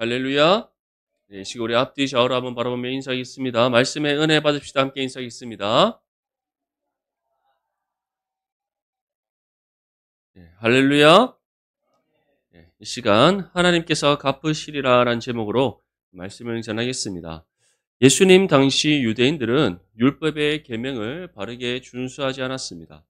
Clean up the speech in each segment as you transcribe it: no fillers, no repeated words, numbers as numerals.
할렐루야. 네, 시간 우리 앞뒤 좌우로 한번 바라보며 인사하겠습니다. 말씀의 은혜 받읍시다. 함께 인사하겠습니다. 네, 할렐루야. 네, 이 시간 하나님께서 갚으시리라라는 제목으로 말씀을 전하겠습니다. 예수님 당시 유대인들은 율법의 계명을 바르게 준수하지 않았습니다.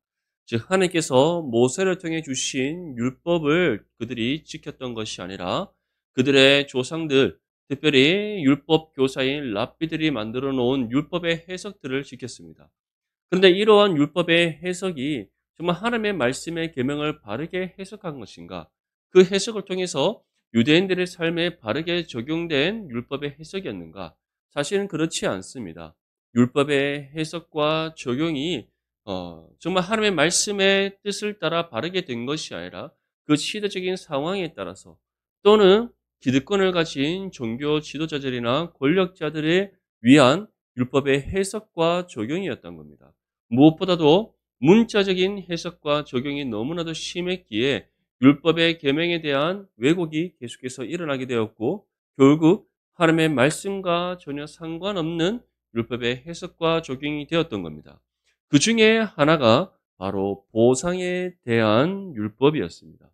즉 하나님께서 모세를 통해 주신 율법을 그들이 지켰던 것이 아니라 그들의 조상들, 특별히 율법 교사인 랍비들이 만들어 놓은 율법의 해석들을 지켰습니다. 그런데 이러한 율법의 해석이 정말 하나님의 말씀의 계명을 바르게 해석한 것인가? 그 해석을 통해서 유대인들의 삶에 바르게 적용된 율법의 해석이었는가? 사실은 그렇지 않습니다. 율법의 해석과 적용이 정말 하나님의 말씀의 뜻을 따라 바르게 된 것이 아니라 그 시대적인 상황에 따라서 또는 기득권을 가진 종교 지도자들이나 권력자들에 위한 율법의 해석과 적용이었던 겁니다. 무엇보다도 문자적인 해석과 적용이 너무나도 심했기에 율법의 계명에 대한 왜곡이 계속해서 일어나게 되었고 결국 하나님의 말씀과 전혀 상관없는 율법의 해석과 적용이 되었던 겁니다. 그 중에 하나가 바로 보상에 대한 율법이었습니다.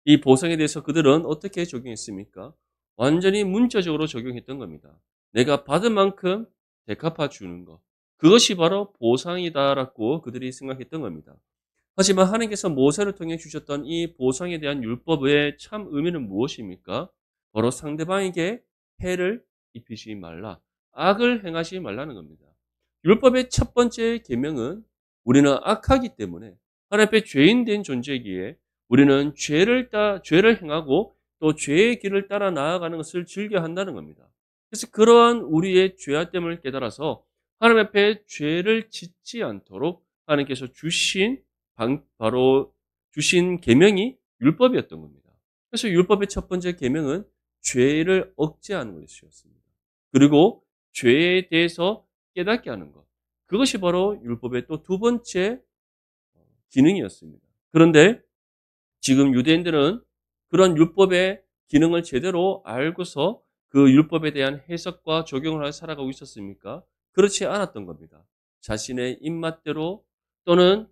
이 보상에 대해서 그들은 어떻게 적용했습니까? 완전히 문자적으로 적용했던 겁니다. 내가 받은 만큼 되갚아 주는 것. 그것이 바로 보상이다라고 그들이 생각했던 겁니다. 하지만 하나님께서 모세를 통해 주셨던 이 보상에 대한 율법의 참 의미는 무엇입니까? 바로 상대방에게 해를 입히지 말라. 악을 행하지 말라는 겁니다. 율법의 첫 번째 계명은 우리는 악하기 때문에 하나님 앞에 죄인 된 존재이기에 우리는 죄를 행하고 또 죄의 길을 따라 나아가는 것을 즐겨 한다는 겁니다. 그래서 그러한 우리의 죄악됨을 깨달아서 하나님 앞에 죄를 짓지 않도록 하나님께서 바로 주신 계명이 율법이었던 겁니다. 그래서 율법의 첫 번째 계명은 죄를 억제하는 것이었습니다. 그리고 죄에 대해서 깨닫게 하는 것. 그것이 바로 율법의 또 두 번째 기능이었습니다. 그런데 지금 유대인들은 그런 율법의 기능을 제대로 알고서 그 율법에 대한 해석과 적용을 하여 살아가고 있었습니까? 그렇지 않았던 겁니다. 자신의 입맛대로 또는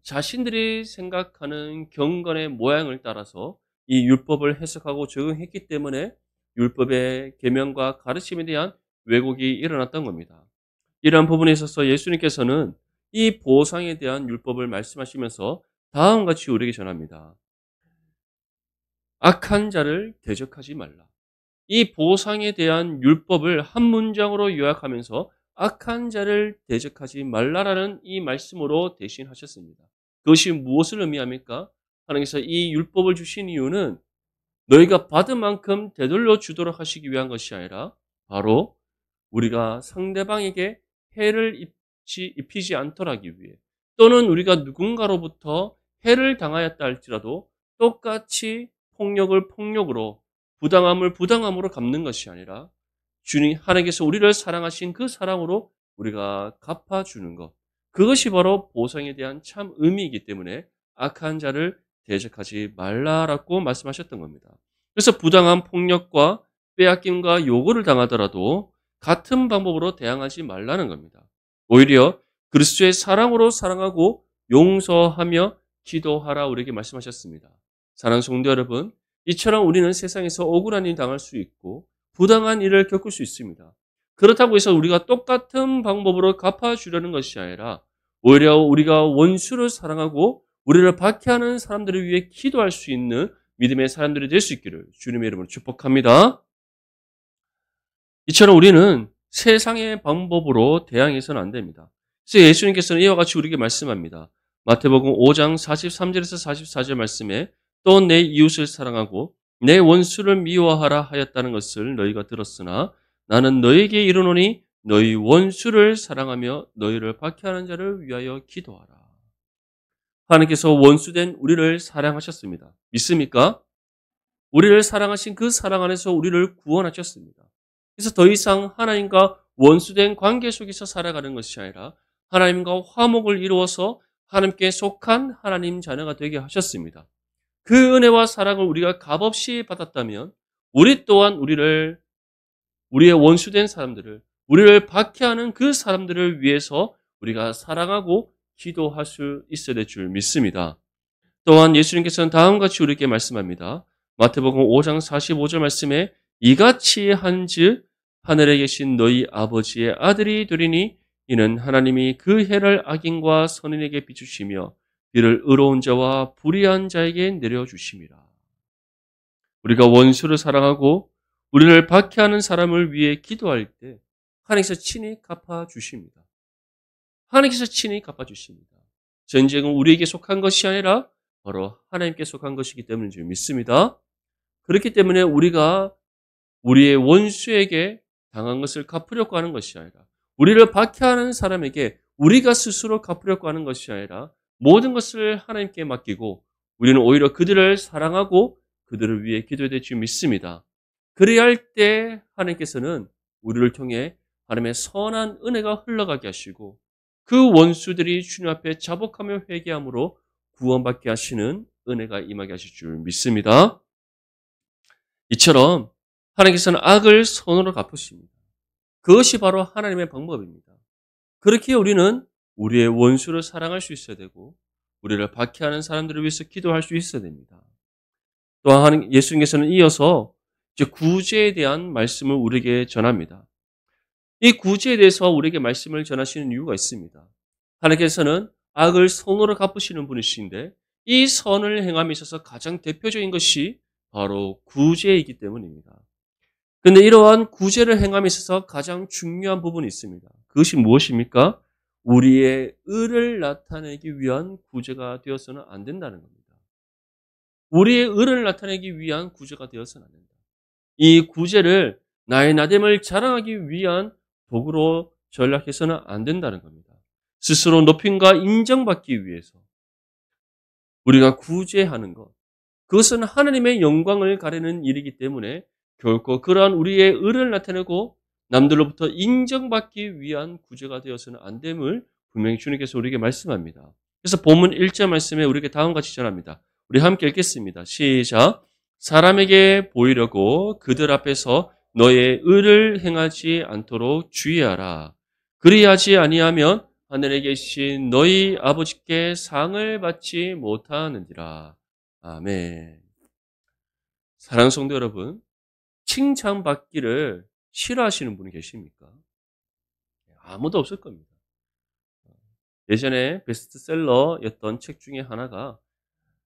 자신들이 생각하는 경건의 모양을 따라서 이 율법을 해석하고 적용했기 때문에 율법의 계명과 가르침에 대한 왜곡이 일어났던 겁니다. 이러한 부분에 있어서 예수님께서는 이 보상에 대한 율법을 말씀하시면서 다음과 같이 우리에게 전합니다. 악한 자를 대적하지 말라. 이 보상에 대한 율법을 한 문장으로 요약하면서 악한 자를 대적하지 말라라는 이 말씀으로 대신하셨습니다. 그것이 무엇을 의미합니까? 하나님께서 이 율법을 주신 이유는 너희가 받은 만큼 되돌려 주도록 하시기 위한 것이 아니라 바로 우리가 상대방에게 해를 입히지 않도록 하기 위해 또는 우리가 누군가로부터 해를 당하였다 할지라도 똑같이 폭력을 폭력으로 부당함을 부당함으로 갚는 것이 아니라 주님 하나님께서 우리를 사랑하신 그 사랑으로 우리가 갚아주는 것. 그것이 바로 보상에 대한 참 의미이기 때문에 악한 자를 대적하지 말라라고 말씀하셨던 겁니다. 그래서 부당한 폭력과 빼앗김과 요구를 당하더라도 같은 방법으로 대항하지 말라는 겁니다. 오히려 그리스도의 사랑으로 사랑하고 용서하며 기도하라 우리에게 말씀하셨습니다. 사랑하는 성도 여러분, 이처럼 우리는 세상에서 억울한 일 당할 수 있고 부당한 일을 겪을 수 있습니다. 그렇다고 해서 우리가 똑같은 방법으로 갚아주려는 것이 아니라 오히려 우리가 원수를 사랑하고 우리를 박해하는 사람들을 위해 기도할 수 있는 믿음의 사람들이 될 수 있기를 주님의 이름으로 축복합니다. 이처럼 우리는 세상의 방법으로 대항해서는 안 됩니다. 그래서 예수님께서는 이와 같이 우리에게 말씀합니다. 마태복음 5장 43절에서 44절 말씀에 또 내 이웃을 사랑하고 내 원수를 미워하라 하였다는 것을 너희가 들었으나 나는 너희에게 이르노니 너희 원수를 사랑하며 너희를 박해하는 자를 위하여 기도하라. 하나님께서 원수된 우리를 사랑하셨습니다. 믿습니까? 우리를 사랑하신 그 사랑 안에서 우리를 구원하셨습니다. 그래서 더 이상 하나님과 원수된 관계 속에서 살아가는 것이 아니라 하나님과 화목을 이루어서 하나님께 속한 하나님 자녀가 되게 하셨습니다. 그 은혜와 사랑을 우리가 값없이 받았다면 우리 또한 우리의 원수된 사람들을, 우리를 박해하는 그 사람들을 위해서 우리가 사랑하고 기도할 수 있어야 될 줄 믿습니다. 또한 예수님께서는 다음과 같이 우리에게 말씀합니다. 마태복음 5장 45절 말씀에 이같이 한즉 하늘에 계신 너희 아버지의 아들이 되리니 이는 하나님이 그 해를 악인과 선인에게 비추시며 비를 의로운 자와 불의한 자에게 내려주심이라. 우리가 원수를 사랑하고 우리를 박해하는 사람을 위해 기도할 때 하나님께서 친히 갚아주십니다. 하나님께서 친히 갚아주십니다. 전쟁은 우리에게 속한 것이 아니라 바로 하나님께 속한 것이기 때문인 줄 믿습니다. 그렇기 때문에 우리가 우리의 원수에게 당한 것을 갚으려고 하는 것이 아니라 우리를 박해하는 사람에게 우리가 스스로 갚으려고 하는 것이 아니라 모든 것을 하나님께 맡기고 우리는 오히려 그들을 사랑하고 그들을 위해 기도해야 될 줄 믿습니다. 그래야 할 때 하나님께서는 우리를 통해 하나님의 선한 은혜가 흘러가게 하시고 그 원수들이 주님 앞에 자복하며 회개함으로 구원받게 하시는 은혜가 임하게 하실 줄 믿습니다. 이처럼 하나님께서는 악을 선으로 갚으십니다. 그것이 바로 하나님의 방법입니다. 그렇게 우리는 우리의 원수를 사랑할 수 있어야 되고 우리를 박해하는 사람들을 위해서 기도할 수 있어야 됩니다. 또한 예수님께서는 이어서 구제에 대한 말씀을 우리에게 전합니다. 이 구제에 대해서 우리에게 말씀을 전하시는 이유가 있습니다. 하나님께서는 악을 선으로 갚으시는 분이신데 이 선을 행함에 있어서 가장 대표적인 것이 바로 구제이기 때문입니다. 그런데 이러한 구제를 행함에 있어서 가장 중요한 부분이 있습니다. 그것이 무엇입니까? 우리의 의를 나타내기 위한 구제가 되어서는 안 된다는 겁니다. 우리의 의를 나타내기 위한 구제가 되어서는 안 된다. 이 구제를 나의 나됨을 자랑하기 위한 도구로 전락해서는 안 된다는 겁니다. 스스로 높임과 인정받기 위해서 우리가 구제하는 것, 그것은 하나님의 영광을 가리는 일이기 때문에 결코 그러한 우리의 의를 나타내고 남들로부터 인정받기 위한 구제가 되어서는 안 됨을 분명히 주님께서 우리에게 말씀합니다. 그래서 본문 1절 말씀에 우리에게 다음과 같이 전합니다. 우리 함께 읽겠습니다. 시작. 사람에게 보이려고 그들 앞에서 너의 의를 행하지 않도록 주의하라. 그리하지 아니하면 하늘에 계신 너희 아버지께 상을 받지 못하느니라. 아멘. 사랑하는 성도 여러분, 칭찬받기를 싫어하시는 분이 계십니까? 아무도 없을 겁니다. 예전에 베스트셀러였던 책 중에 하나가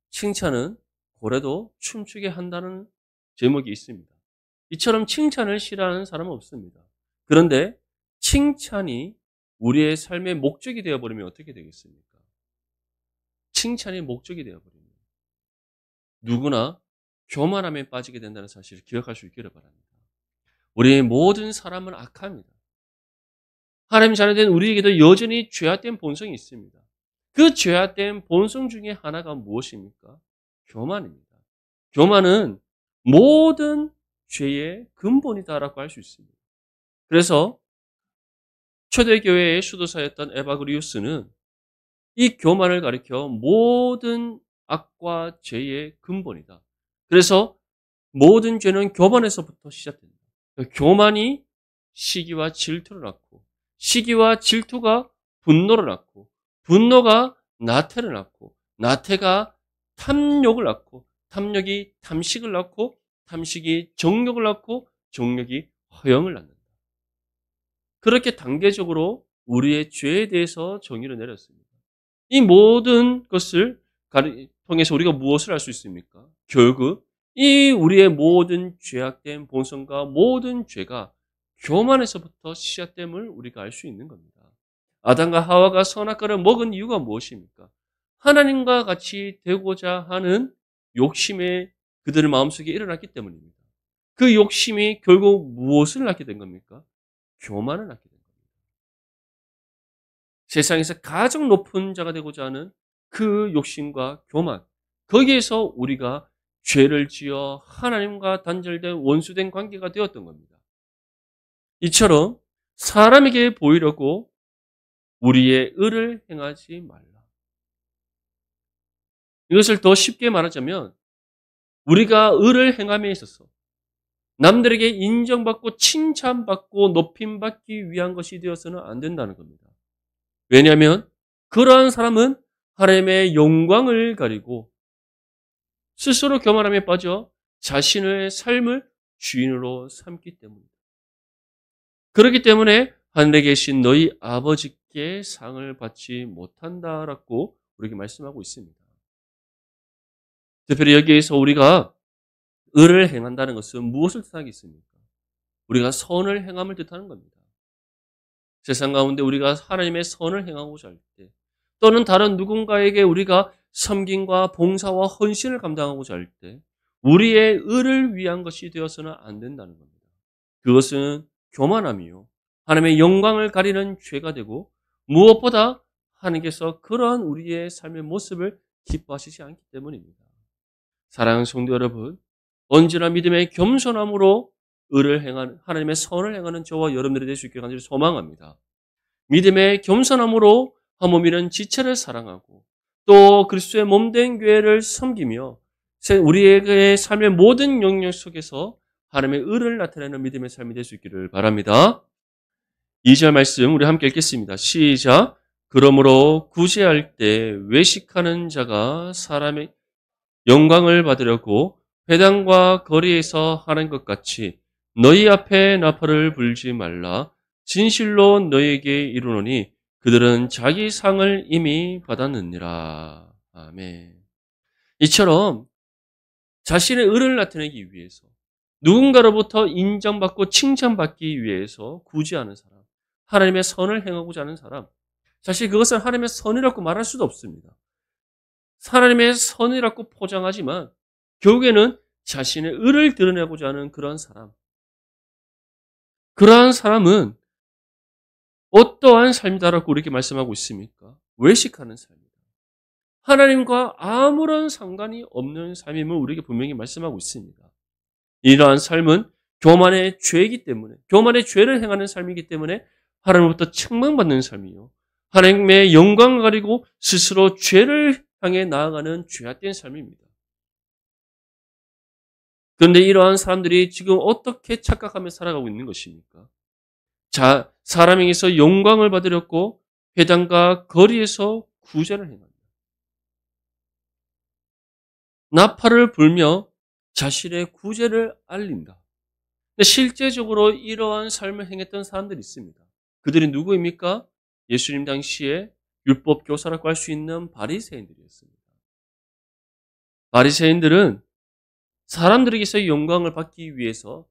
칭찬은 고래도 춤추게 한다는 제목이 있습니다. 이처럼 칭찬을 싫어하는 사람은 없습니다. 그런데 칭찬이 우리의 삶의 목적이 되어버리면 어떻게 되겠습니까? 칭찬이 목적이 되어버리면 누구나 교만함에 빠지게 된다는 사실을 기억할 수 있기를 바랍니다. 우리의 모든 사람은 악합니다. 하나님 자녀된 우리에게도 여전히 죄악된 본성이 있습니다. 그 죄악된 본성 중에 하나가 무엇입니까? 교만입니다. 교만은 모든 죄의 근본이다라고 할 수 있습니다. 그래서 초대교회의 수도사였던 에바그리우스는 이 교만을 가리켜 모든 악과 죄의 근본이다. 그래서 모든 죄는 교만에서부터 시작됩니다. 교만이 시기와 질투를 낳고 시기와 질투가 분노를 낳고 분노가 나태를 낳고 나태가 탐욕을 낳고 탐욕이 탐식을 낳고 탐식이 정욕을 낳고 정욕이 허영을 낳는다. 그렇게 단계적으로 우리의 죄에 대해서 정의를 내렸습니다. 이 모든 것을 통해서 우리가 무엇을 할 수 있습니까? 결국 이 우리의 모든 죄악된 본성과 모든 죄가 교만에서부터 시작됨을 우리가 알 수 있는 겁니다. 아담과 하와가 선악과를 먹은 이유가 무엇입니까? 하나님과 같이 되고자 하는 욕심이 그들의 마음속에 일어났기 때문입니다. 그 욕심이 결국 무엇을 낳게 된 겁니까? 교만을 낳게 된 겁니다. 세상에서 가장 높은 자가 되고자 하는 그 욕심과 교만, 거기에서 우리가 죄를 지어 하나님과 단절된 원수된 관계가 되었던 겁니다. 이처럼 사람에게 보이려고 우리의 의를 행하지 말라. 이것을 더 쉽게 말하자면 우리가 의를 행함에 있어서 남들에게 인정받고 칭찬받고 높임받기 위한 것이 되어서는 안 된다는 겁니다. 왜냐하면 그러한 사람은 하나님의 영광을 가리고 스스로 교만함에 빠져 자신의 삶을 주인으로 삼기 때문입니다. 그렇기 때문에 하늘에 계신 너희 아버지께 상을 받지 못한다라고 우리에게 말씀하고 있습니다. 특별히 여기에서 우리가 의를 행한다는 것은 무엇을 뜻하겠습니까? 우리가 선을 행함을 뜻하는 겁니다. 세상 가운데 우리가 하나님의 선을 행하고자 할 때, 또는 다른 누군가에게 우리가 섬김과 봉사와 헌신을 감당하고자 할 때, 우리의 의를 위한 것이 되어서는 안 된다는 겁니다. 그것은 교만함이요, 하나님의 영광을 가리는 죄가 되고, 무엇보다 하나님께서 그러한 우리의 삶의 모습을 기뻐하시지 않기 때문입니다. 사랑하는 성도 여러분, 언제나 믿음의 겸손함으로 의를 행하는, 하나님의 선을 행하는 저와 여러분들이 될 수 있게 간절히 소망합니다. 믿음의 겸손함으로 한 몸이는 지체를 사랑하고 또 그리스도의 몸된 교회를 섬기며 우리의 삶의 모든 영역 속에서 하나님의 의를 나타내는 믿음의 삶이 될 수 있기를 바랍니다. 2절 말씀 우리 함께 읽겠습니다. 시작. 그러므로 구제할 때 외식하는 자가 사람의 영광을 받으려고 회당과 거리에서 하는 것 같이 너희 앞에 나팔을 불지 말라. 진실로 너희에게 이르노니 그들은 자기 상을 이미 받았느니라. 아멘. 이처럼 자신의 의를 나타내기 위해서 누군가로부터 인정받고 칭찬받기 위해서 구제하는 사람, 하나님의 선을 행하고자 하는 사람, 사실 그것은 하나님의 선이라고 말할 수도 없습니다. 하나님의 선이라고 포장하지만 결국에는 자신의 의를 드러내고자 하는 그런 사람, 그러한 사람은 어떠한 삶이다라고 이렇게 말씀하고 있습니까? 외식하는 삶이다. 하나님과 아무런 상관이 없는 삶임을 우리에게 분명히 말씀하고 있습니다. 이러한 삶은 교만의 죄이기 때문에, 교만의 죄를 행하는 삶이기 때문에 하나님으로부터 책망받는 삶이요, 하나님의 영광을 가리고 스스로 죄를 향해 나아가는 죄악된 삶입니다. 그런데 이러한 사람들이 지금 어떻게 착각하며 살아가고 있는 것입니까? 자, 사람에게서 영광을 받으려고 회당과 거리에서 구제를 행한다. 나팔을 불며 자신의 구제를 알린다. 근데 실제적으로 이러한 삶을 행했던 사람들이 있습니다. 그들이 누구입니까? 예수님 당시에 율법 교사라고 할 수 있는 바리새인들이었습니다. 바리새인들은 사람들에게서 영광을 받기 위해서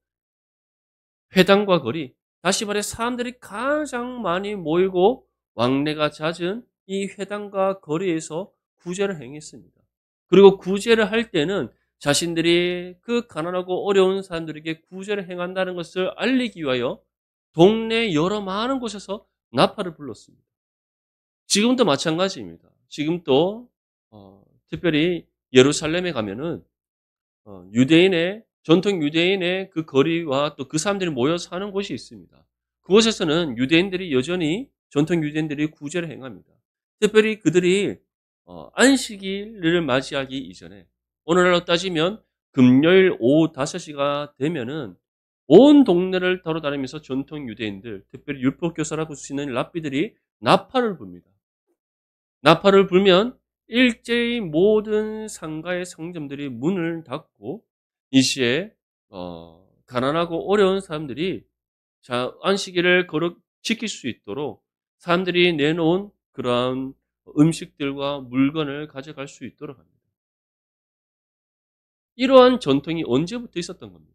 회당과 거리, 다시 말해 사람들이 가장 많이 모이고 왕래가 잦은 이 회당과 거리에서 구제를 행했습니다. 그리고 구제를 할 때는 자신들이 그 가난하고 어려운 사람들에게 구제를 행한다는 것을 알리기 위하여 동네 여러 많은 곳에서 나팔을 불렀습니다. 지금도 마찬가지입니다. 지금도 특별히 예루살렘에 가면은 유대인의 전통 유대인의 그 거리와 또 그 사람들이 모여 사는 곳이 있습니다. 그곳에서는 유대인들이 여전히 전통 유대인들이 구제를 행합니다. 특별히 그들이 안식일을 맞이하기 이전에 오늘날로 따지면 금요일 오후 5시가 되면은 온 동네를 돌아다니면서 전통 유대인들, 특별히 율법 교사라고 할 수 있는 랍비들이 나팔을 붑니다. 나팔을 불면 일제히 모든 상가의 상점들이 문을 닫고 이 시에 가난하고 어려운 사람들이 안식일을 지킬 수 있도록 사람들이 내놓은 그러한 음식들과 물건을 가져갈 수 있도록 합니다. 이러한 전통이 언제부터 있었던 겁니까?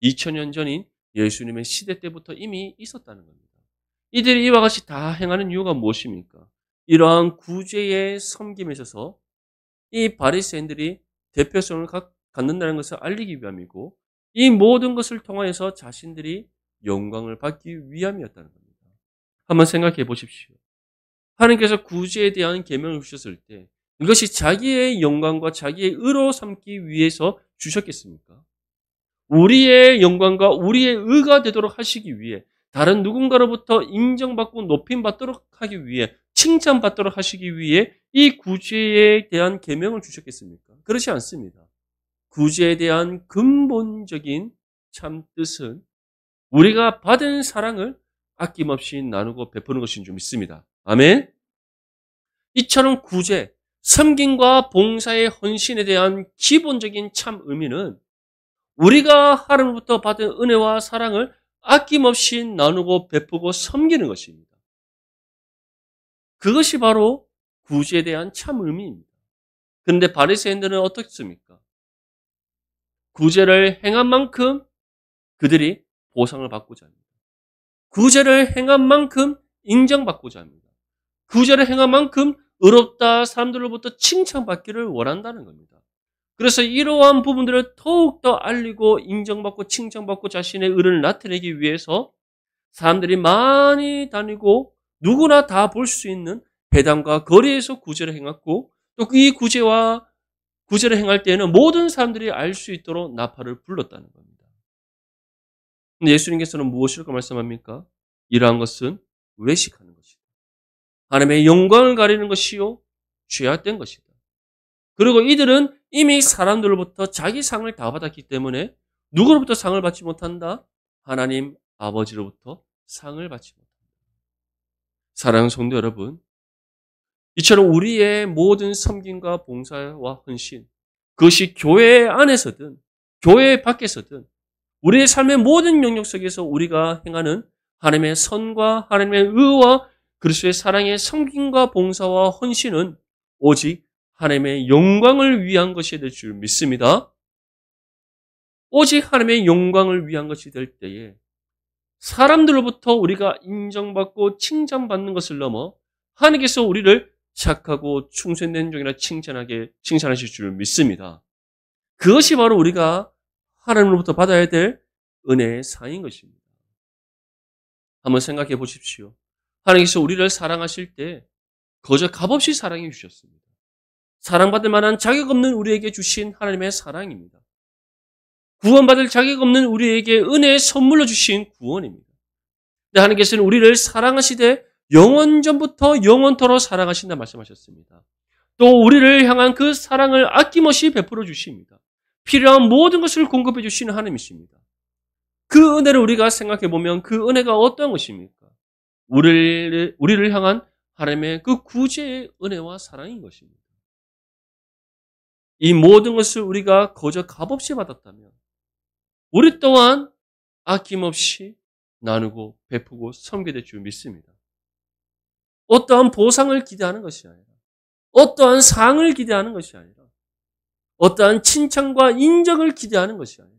2000년 전인 예수님의 시대 때부터 이미 있었다는 겁니다. 이들이 이와 같이 다 행하는 이유가 무엇입니까? 이러한 구제의 섬김에 있어서 이 바리새인들이 대표성을 갖는다는 것을 알리기 위함이고, 이 모든 것을 통하여서 자신들이 영광을 받기 위함이었다는 겁니다. 한번 생각해 보십시오. 하나님께서 구제에 대한 계명을 주셨을 때 이것이 자기의 영광과 자기의 의로 삼기 위해서 주셨겠습니까? 우리의 영광과 우리의 의가 되도록 하시기 위해, 다른 누군가로부터 인정받고 높임받도록 하기 위해, 칭찬받도록 하시기 위해 이 구제에 대한 계명을 주셨겠습니까? 그렇지 않습니다. 구제에 대한 근본적인 참 뜻은 우리가 받은 사랑을 아낌없이 나누고 베푸는 것인 줄 믿습니다. 아멘. 이처럼 구제, 섬김과 봉사의 헌신에 대한 기본적인 참 의미는 우리가 하나님으로부터 받은 은혜와 사랑을 아낌없이 나누고 베푸고 섬기는 것입니다. 그것이 바로 구제에 대한 참 의미입니다. 그런데 바리새인들은 어떻습니까? 구제를 행한 만큼 그들이 보상을 받고자 합니다. 구제를 행한 만큼 인정받고자 합니다. 구제를 행한 만큼 의롭다 사람들로부터 칭찬받기를 원한다는 겁니다. 그래서 이러한 부분들을 더욱더 알리고 인정받고 칭찬받고 자신의 의를 나타내기 위해서 사람들이 많이 다니고 누구나 다 볼 수 있는 회당과 거리에서 구제를 행했고 또 이 구제를 행할 때에는 모든 사람들이 알 수 있도록 나팔을 불렀다는 겁니다. 근데 예수님께서는 무엇이라고 말씀합니까? 이러한 것은 외식하는 것이다. 하나님의 영광을 가리는 것이요 죄악된 것이다. 그리고 이들은 이미 사람들로부터 자기 상을 다 받았기 때문에 누구로부터 상을 받지 못한다? 하나님 아버지로부터 상을 받지 못한다. 사랑하는 성도 여러분, 이처럼 우리의 모든 섬김과 봉사와 헌신, 그것이 교회 안에서든 교회 밖에서든 우리의 삶의 모든 영역 속에서 우리가 행하는 하나님의 선과 하나님의 의와 그리스도의 사랑의 섬김과 봉사와 헌신은 오직 하나님의 영광을 위한 것이 될 줄 믿습니다. 오직 하나님의 영광을 위한 것이 될 때에 사람들로부터 우리가 인정받고 칭찬받는 것을 넘어 하나님께서 우리를 착하고 충성된 종이라 칭찬하실 줄 믿습니다. 그것이 바로 우리가 하나님으로부터 받아야 될 은혜의 상인 것입니다. 한번 생각해 보십시오. 하나님께서 우리를 사랑하실 때 거저 값없이 사랑해 주셨습니다. 사랑받을 만한 자격 없는 우리에게 주신 하나님의 사랑입니다. 구원받을 자격 없는 우리에게 은혜의 선물로 주신 구원입니다. 근데 하나님께서는 우리를 사랑하시되 영원전부터 영원토록 사랑하신다 말씀하셨습니다. 또 우리를 향한 그 사랑을 아낌없이 베풀어 주십니다. 필요한 모든 것을 공급해 주시는 하나님이십니다. 그 은혜를 우리가 생각해 보면 그 은혜가 어떤 것입니까? 우리를 향한 하나님의 그 구제의 은혜와 사랑인 것입니다. 이 모든 것을 우리가 거저 값없이 받았다면 우리 또한 아낌없이 나누고 베푸고 섬기게 될 줄 믿습니다. 어떠한 보상을 기대하는 것이 아니라 어떠한 상을 기대하는 것이 아니라 어떠한 칭찬과 인정을 기대하는 것이 아니라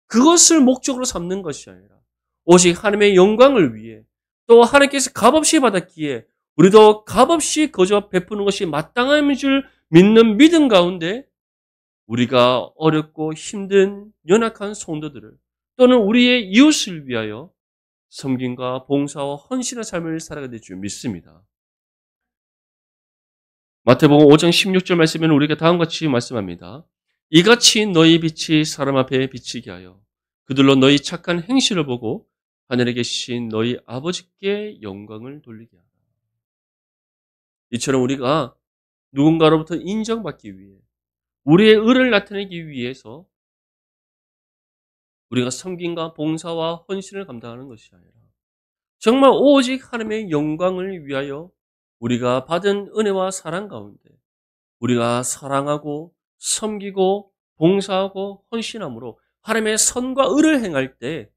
그것을 목적으로 삼는 것이 아니라 오직 하나님의 영광을 위해 또 하나님께서 값없이 받았기에 우리도 값없이 거저 베푸는 것이 마땅한 줄 믿는 믿음 가운데 우리가 어렵고 힘든 연약한 성도들을 또는 우리의 이웃을 위하여 섬김과 봉사와 헌신의 삶을 살아가게 될 줄 믿습니다. 마태복음 5장 16절 말씀에는 우리가 다음과 같이 말씀합니다. 이같이 너희 빛이 사람 앞에 비치게 하여 그들로 너희 착한 행실을 보고 하늘에 계신 너희 아버지께 영광을 돌리게 하라. 이처럼 우리가 누군가로부터 인정받기 위해 우리의 의를 나타내기 위해서 우리가 섬김과 봉사와 헌신을 감당하는 것이 아니라 정말 오직 하나님의 영광을 위하여 우리가 받은 은혜와 사랑 가운데 우리가 사랑하고 섬기고 봉사하고 헌신함으로 하나님의 선과 의를 행할 때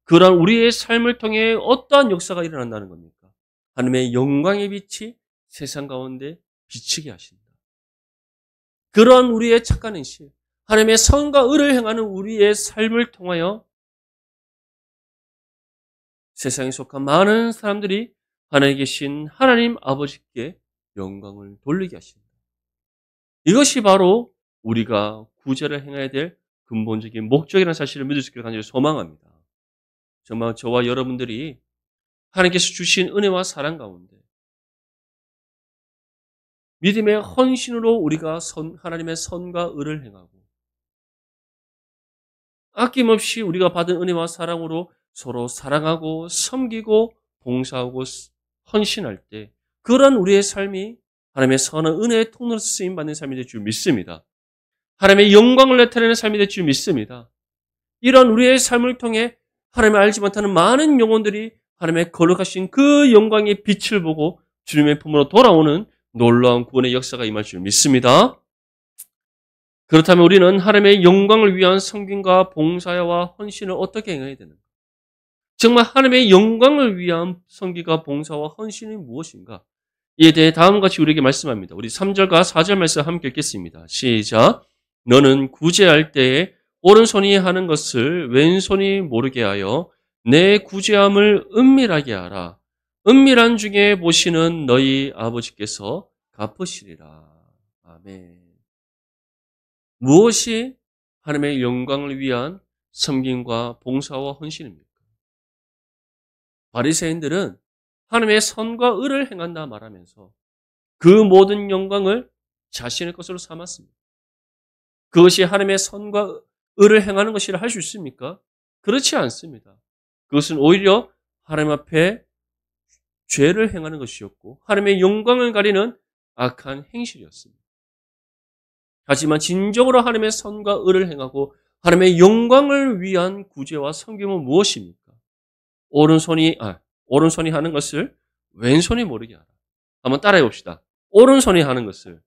그러한 우리의 삶을 통해 어떠한 역사가 일어난다는 겁니까? 하나님의 영광의 빛이 세상 가운데 비치게 하신다. 그러한 우리의 착한 행실, 하나님의 선과 의를 행하는 우리의 삶을 통하여 세상에 속한 많은 사람들이 하늘에 계신 하나님 아버지께 영광을 돌리게 하십니다. 이것이 바로 우리가 구제를 행해야 될 근본적인 목적이라는 사실을 믿을 수 있기를 간절히 소망합니다. 정말 저와 여러분들이 하나님께서 주신 은혜와 사랑 가운데 믿음의 헌신으로 우리가 하나님의 선과 의를 행하고 아낌없이 우리가 받은 은혜와 사랑으로 서로 사랑하고 섬기고 봉사하고 헌신할 때 그런 우리의 삶이 하나님의 선한 은혜의 통로로 쓰임받는 삶이 될 줄 믿습니다. 하나님의 영광을 나타내는 삶이 될 줄 믿습니다. 이런 우리의 삶을 통해 하나님을 알지 못하는 많은 영혼들이 하나님의 거룩하신 그 영광의 빛을 보고 주님의 품으로 돌아오는 놀라운 구원의 역사가 임할 줄 믿습니다. 그렇다면 우리는 하나님의 영광을 위한 섬김과 봉사와 헌신을 어떻게 행해야 되는가? 정말 하나님의 영광을 위한 섬기가 봉사와 헌신이 무엇인가? 이에 대해 다음과 같이 우리에게 말씀합니다. 우리 3절과 4절 말씀 함께 읽겠습니다. 시작. 너는 구제할 때에 오른손이 하는 것을 왼손이 모르게 하여 내 구제함을 은밀하게 하라. 은밀한 중에 보시는 너희 아버지께서 갚으시리라. 아멘. 무엇이 하나님의 영광을 위한 섬김과 봉사와 헌신입니까? 바리새인들은 하나님의 선과 의를 행한다 말하면서 그 모든 영광을 자신의 것으로 삼았습니다. 그것이 하나님의 선과 의를 행하는 것이라 할 수 있습니까? 그렇지 않습니다. 그것은 오히려 하나님 앞에 죄를 행하는 것이었고 하나님의 영광을 가리는 악한 행실이었습니다. 하지만 진정으로 하나님의 선과 의를 행하고 하나님의 영광을 위한 구제와 섬김은 무엇입니까? 오른손이 하는 것을 왼손이 모르게 하라. 한번 따라해 봅시다. 오른손이 하는 것을.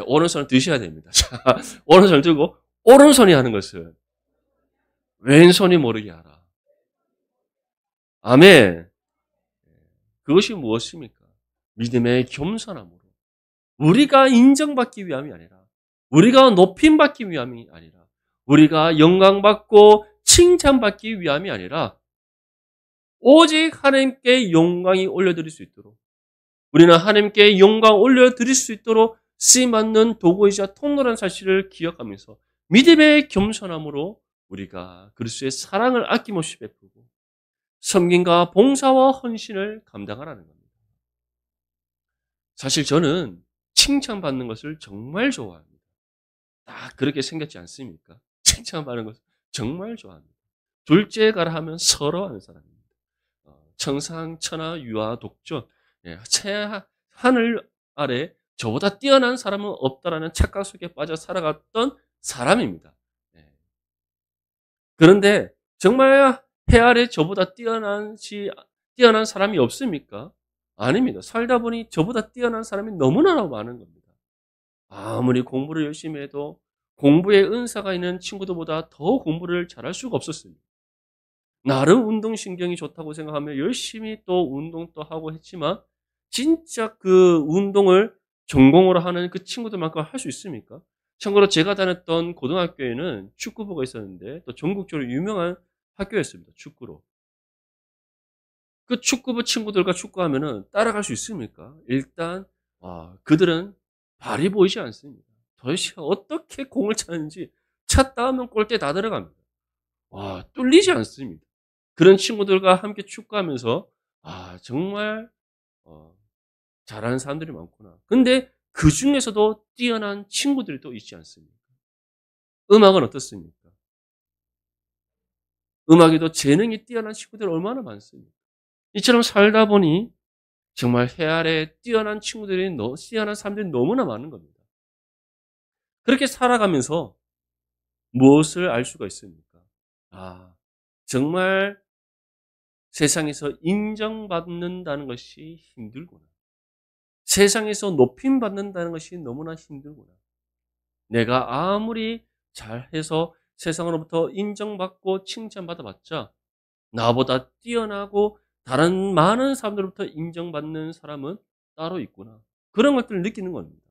오른손을 드셔야 됩니다. 자, 오른손을 들고 오른손이 하는 것을 왼손이 모르게 하라. 아멘. 그것이 무엇입니까? 믿음의 겸손함으로. 우리가 인정받기 위함이 아니라, 우리가 높임받기 위함이 아니라, 우리가 영광받고 칭찬받기 위함이 아니라, 오직 하나님께 영광이 올려드릴 수 있도록, 우리는 하나님께 영광 올려드릴 수 있도록 쓰임받는 도구이자 통로라는 사실을 기억하면서 믿음의 겸손함으로 우리가 그리스도의 사랑을 아낌없이 베푸고 섬김과 봉사와 헌신을 감당하라는 겁니다. 사실 저는 칭찬받는 것을 정말 좋아합니다. 딱 그렇게 생겼지 않습니까? 칭찬받는 것을 정말 좋아합니다. 둘째 가라 하면 서러워하는 사람입니다. 천상, 천하, 유아, 독존, 하늘 아래 저보다 뛰어난 사람은 없다라는 착각 속에 빠져 살아갔던 사람입니다. 그런데 정말 해 아래 저보다 뛰어난 사람이 없습니까? 아닙니다. 살다 보니 저보다 뛰어난 사람이 너무나 많은 겁니다. 아무리 공부를 열심히 해도 공부에 은사가 있는 친구들보다 더 공부를 잘할 수가 없었습니다. 나름 운동신경이 좋다고 생각하며 열심히 또 운동도 하고 했지만 진짜 그 운동을 전공으로 하는 그 친구들만큼 할 수 있습니까? 참고로 제가 다녔던 고등학교에는 축구부가 있었는데 또 전국적으로 유명한 학교였습니다. 축구로. 그 축구부 친구들과 축구하면은 따라갈 수 있습니까? 일단 그들은 발이 보이지 않습니다. 도대체 어떻게 공을 차는지 찼다 하면 골대 다 들어갑니다. 뚫리지 않습니다. 그런 친구들과 함께 축구하면서 정말 잘하는 사람들이 많구나. 근데 그 중에서도 뛰어난 친구들이 또 있지 않습니까? 음악은 어떻습니까? 음악에도 재능이 뛰어난 친구들이 얼마나 많습니까? 이처럼 살다 보니 정말 해 아래 뛰어난 뛰어난 사람들이 너무나 많은 겁니다. 그렇게 살아가면서 무엇을 알 수가 있습니까? 정말 세상에서 인정받는다는 것이 힘들구나. 세상에서 높임받는다는 것이 너무나 힘들구나. 내가 아무리 잘해서 세상으로부터 인정받고 칭찬받아봤자 나보다 뛰어나고 다른 많은 사람들로부터 인정받는 사람은 따로 있구나. 그런 것들을 느끼는 겁니다.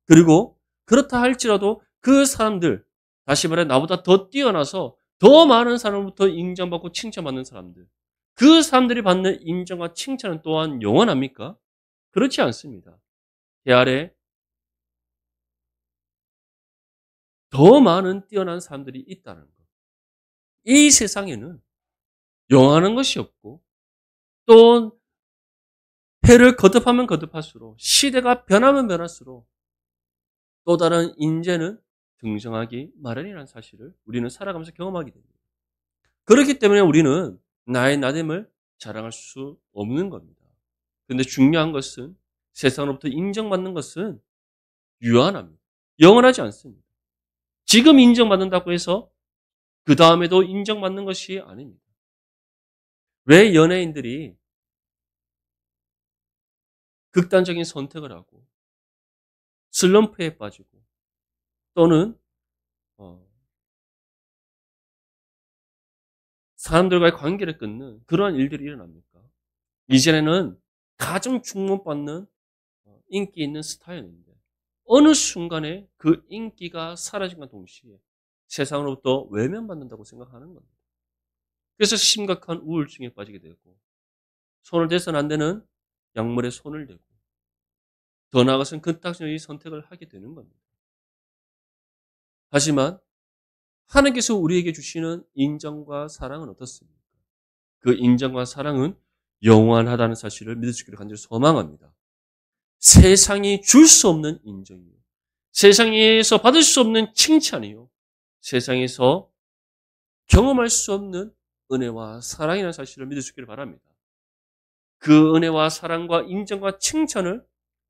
그리고 그렇다 할지라도 그 사람들, 다시 말해 나보다 더 뛰어나서 더 많은 사람으로부터 인정받고 칭찬받는 사람들, 그 사람들이 받는 인정과 칭찬은 또한 영원합니까? 그렇지 않습니다. 해 아래 더 많은 뛰어난 사람들이 있다는 것. 이 세상에는 영원한 것이 없고 또 해를 거듭하면 거듭할수록 시대가 변하면 변할수록 또 다른 인재는 등장하기 마련이라는 사실을 우리는 살아가면서 경험하게 됩니다. 그렇기 때문에 우리는 나의 나됨을 자랑할 수 없는 겁니다. 그런데 중요한 것은 세상으로부터 인정받는 것은 유한합니다. 영원하지 않습니다. 지금 인정받는다고 해서 그 다음에도 인정받는 것이 아닙니다. 왜 연예인들이 극단적인 선택을 하고 슬럼프에 빠지고 또는 사람들과의 관계를 끊는 그러한 일들이 일어납니까? 이전에는 가장 주목받는 인기 있는 스타였는데 어느 순간에 그 인기가 사라진과 동시에 세상으로부터 외면받는다고 생각하는 겁니다. 그래서 심각한 우울증에 빠지게 되고 손을 대서는 안 되는 약물에 손을 대고 더 나아가서는 극단적인 선택을 하게 되는 겁니다. 하지만 하나님께서 우리에게 주시는 인정과 사랑은 어떻습니까? 그 인정과 사랑은 영원하다는 사실을 믿을 수 있기를 간절히 소망합니다. 세상이 줄 수 없는 인정이요. 세상에서 받을 수 없는 칭찬이요. 세상에서 경험할 수 없는 은혜와 사랑이라는 사실을 믿을 수 있기를 바랍니다. 그 은혜와 사랑과 인정과 칭찬을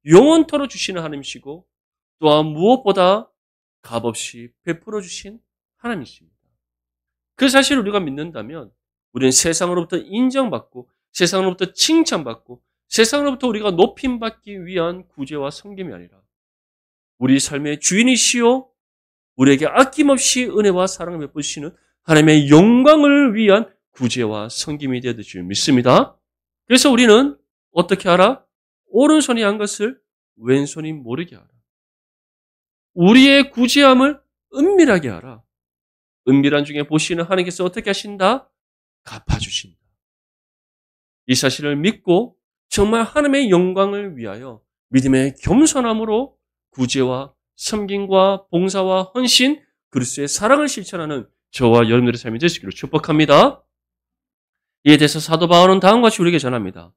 영원토록 주시는 하나님이시고 또한 무엇보다 값없이 베풀어 주신 하나님이십니다. 그 사실을 우리가 믿는다면 우리는 세상으로부터 인정받고 세상으로부터 칭찬받고 세상으로부터 우리가 높임받기 위한 구제와 섬김이 아니라 우리 삶의 주인이시요 우리에게 아낌없이 은혜와 사랑을 베푸시는 하나님의 영광을 위한 구제와 섬김이 되어야 줄 믿습니다. 그래서 우리는 어떻게 하라? 오른손이 한 것을 왼손이 모르게 하라. 우리의 구제함을 은밀하게 하라. 은밀한 중에 보시는 하나님께서 어떻게 하신다? 갚아주신다. 이 사실을 믿고 정말 하나님의 영광을 위하여 믿음의 겸손함으로 구제와 섬김과 봉사와 헌신, 그리스도의 사랑을 실천하는 저와 여러분들의 삶이 되시기를 축복합니다. 이에 대해서 사도 바울은 다음과 같이 우리에게 전합니다.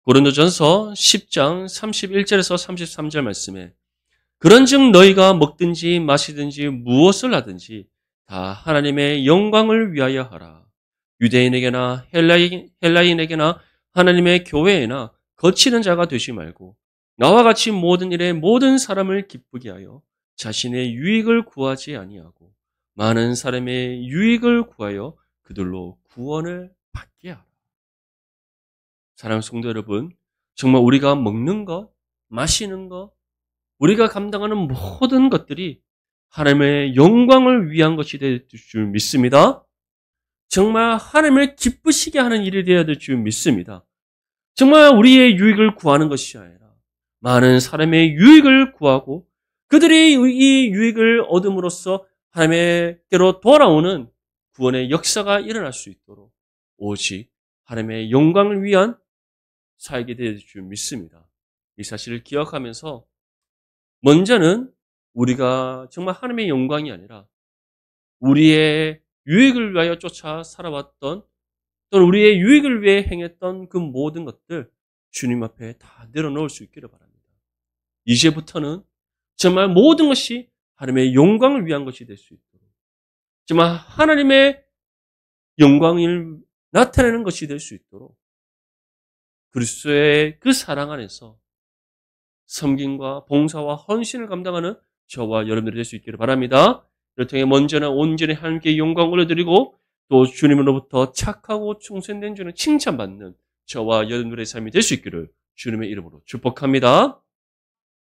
고린도전서 10장 31절에서 33절 말씀에 그런즉 너희가 먹든지 마시든지 무엇을 하든지 다 하나님의 영광을 위하여 하라. 유대인에게나 헬라인에게나 하나님의 교회에나 거치는 자가 되지 말고 나와 같이 모든 일에 모든 사람을 기쁘게 하여 자신의 유익을 구하지 아니하고 많은 사람의 유익을 구하여 그들로 구원을 받게 하라. 사랑하는 성도 여러분, 정말 우리가 먹는 것, 마시는 것, 우리가 감당하는 모든 것들이 하나님의 영광을 위한 것이 될 줄 믿습니다. 정말 하나님을 기쁘시게 하는 일이 되어야 될 줄 믿습니다. 정말 우리의 유익을 구하는 것이 아니라 많은 사람의 유익을 구하고 그들이 이 유익을 얻음으로써 하나님께로 돌아오는 구원의 역사가 일어날 수 있도록 오직 하나님의 영광을 위한 살게 될 줄 믿습니다. 이 사실을 기억하면서 먼저는 우리가 정말 하나님의 영광이 아니라 우리의 유익을 위하여 쫓아 살아왔던 또는 우리의 유익을 위해 행했던 그 모든 것들 주님 앞에 다 내려놓을 수 있기를 바랍니다. 이제부터는 정말 모든 것이 하나님의 영광을 위한 것이 될 수 있도록 정말 하나님의 영광을 나타내는 것이 될 수 있도록 그리스도의 그 사랑 안에서 섬김과 봉사와 헌신을 감당하는 저와 여러분들이 될 수 있기를 바랍니다. 이를 통해 먼저는 온전히 하나님께 영광을 올려드리고 또 주님으로부터 착하고 충성된 주는 칭찬받는 저와 여러분들의 삶이 될 수 있기를 주님의 이름으로 축복합니다.